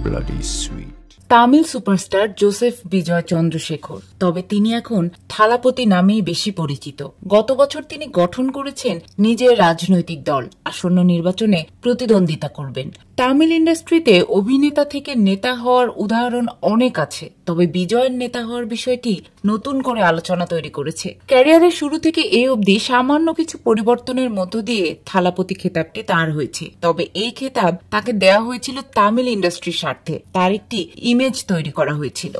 bloody sweet. Tamil superstar Joseph Vijay Chandrasekhar, তবে তিনি এখন থালাপতি নামেই বেশি পরিচিত। গত বছর তিনি গঠন করেছেন নিজের রাজনৈতিক দল, আসন্ন নির্বাচনে প্রতিদ্বন্দ্বিতা করবেন। তামিল ইন্ডাস্ট্রিতে অভিনেতা থেকে নেতা হওয়ার উদাহরণ অনেক আছে, তবে বিজয়ের নেতা হওয়ার বিষয়টি নতুন করে আলোচনা তৈরি করেছে। ক্যারিয়ারের শুরু থেকে এই অবধি সামান্য কিছু পরিবর্তনের মধ্য দিয়ে থালাপতি খেতাবটি তার হয়েছে, তবে এই খেতাব তাকে দেওয়া হয়েছিল তামিল ইন্ডাস্ট্রির স্বার্থে। তার একটি ইমেজ তৈরি করা হয়েছিল।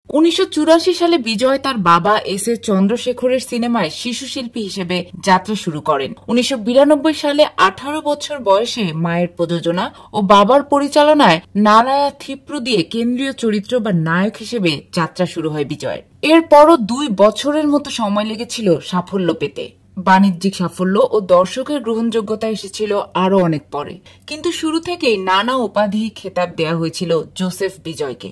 1984 সালে বিজয় তার বাবা এস এ চন্দ্রশেখরের সিনেমায় শিশু শিল্পী হিসেবে যাত্রা শুরু করেন। 1992 সালে 18 বছর বয়সে মায়ের প্রযোজনা ও বাবার পরিচালনায় নারায়া থিপ্রু দিয়ে কেন্দ্রীয় চরিত্র বা নায়ক হিসেবে যাত্রা শুরু হয় বিজয়ের। এরপরও 2 বছরের মতো সময় লেগেছিল সাফল্য পেতে। বাণিজ্যিক সাফল্য ও দর্শকের গ্রহণযোগ্যতা এসেছিল আরো অনেক পরে, কিন্তু শুরু থেকেই নানা উপাধি খেতাব দেওয়া হয়েছিল জোসেফ বিজয়কে।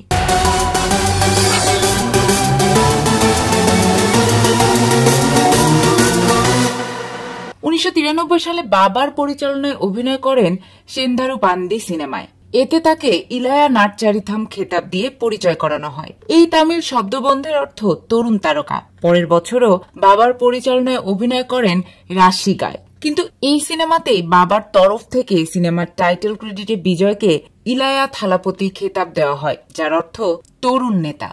1993 সালে বাবার পরিচালনায় অভিনয় করেন সেন্ধারু পান্দি সিনেমায়। এতে তাকে ইলায়া নাটচারিথাম খেতাব দিয়ে পরিচয় করানো হয়। এই তামিল শব্দবন্ধের অর্থ তরুণ তারকা। পরের বছরও বাবার পরিচালনায় অভিনয় করেন রাশি গায়, কিন্তু এই সিনেমাতেই বাবার তরফ থেকে সিনেমার টাইটেল ক্রেডিটে বিজয়কে ইলায়া থালাপতি খেতাব দেওয়া হয়, যার অর্থ তরুণ নেতা।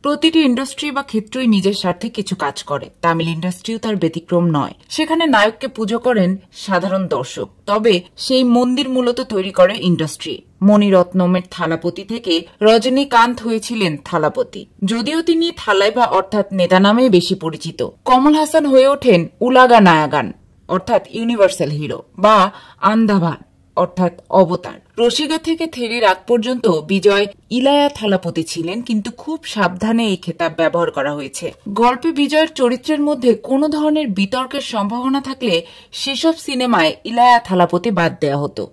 প্রতিটি ইন্ডাস্ট্রি বা ক্ষেত্রই নিজের স্বার্থে কিছু কাজ করে, তামিল ইন্ডাস্ট্রিও তার ব্যতিক্রম নয়। সেখানে নায়ককে পুজো করেন সাধারণ দর্শক, তবে সেই মন্দির মূলত তৈরি করে ইন্ডাস্ট্রি। মণিরত্নমের থালাপতি থেকে রজনীকান্ত হয়েছিলেন থালাপতি, যদিও তিনি থালাইভা অর্থাৎ নেতা নামেই বেশি পরিচিত। কমল হাসান হয়ে ওঠেন উলাগা নায়াগান অর্থাৎ ইউনিভার্সাল হিরো বা আন্ধাভান অর্থাৎ অবতার। রসিগা থেকে থেরির আগ পর্যন্ত বিজয় ইলায়া থালাপতি ছিলেন, কিন্তু খুব সাবধানে এই খেতাব ব্যবহার করা হয়েছে। গল্পে বিজয়ের চরিত্রের মধ্যে কোনো ধরনের বিতর্কের সম্ভাবনা থাকলে সেসব সিনেমায় ইলায়া থালাপতি বাদ দেওয়া হতো।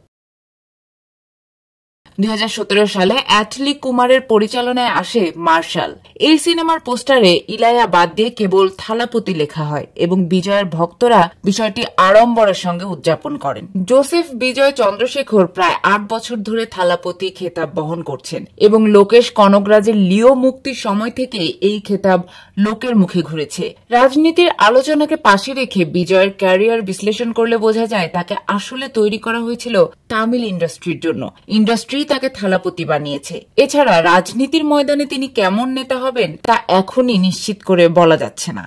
2017 সালে অ্যাটলি কুমারের পরিচালনায় আসে মার্শাল। এই সিনেমার পোস্টারে ইলায়া বাদ দিয়ে কেবল থালাপতি লেখা হয় এবং বিজয়ের ভক্তরা বিষয়টি আড়ম্বরের সঙ্গে উদযাপন করেন। জোসেফ বিজয় চন্দ্রশেখর প্রায় 8 বছর ধরে থালাপতি খেতাব বহন করছেন এবং লোকেশ কনকরাজের লিও মুক্তির সময় থেকে এই খেতাব লোকের মুখে ঘুরেছে। রাজনীতির আলোচনাকে পাশে রেখে বিজয়ের ক্যারিয়ার বিশ্লেষণ করলে বোঝা যায় তাকে আসলে তৈরি করা হয়েছিল তামিল ইন্ডাস্ট্রির জন্য। ইন্ডাস্ট্রি তাকে থালাপতি বানিয়েছে। এছাড়া রাজনীতির ময়দানে তিনি কেমন নেতা হবেন তা এখনই নিশ্চিত করে বলা যাচ্ছে না।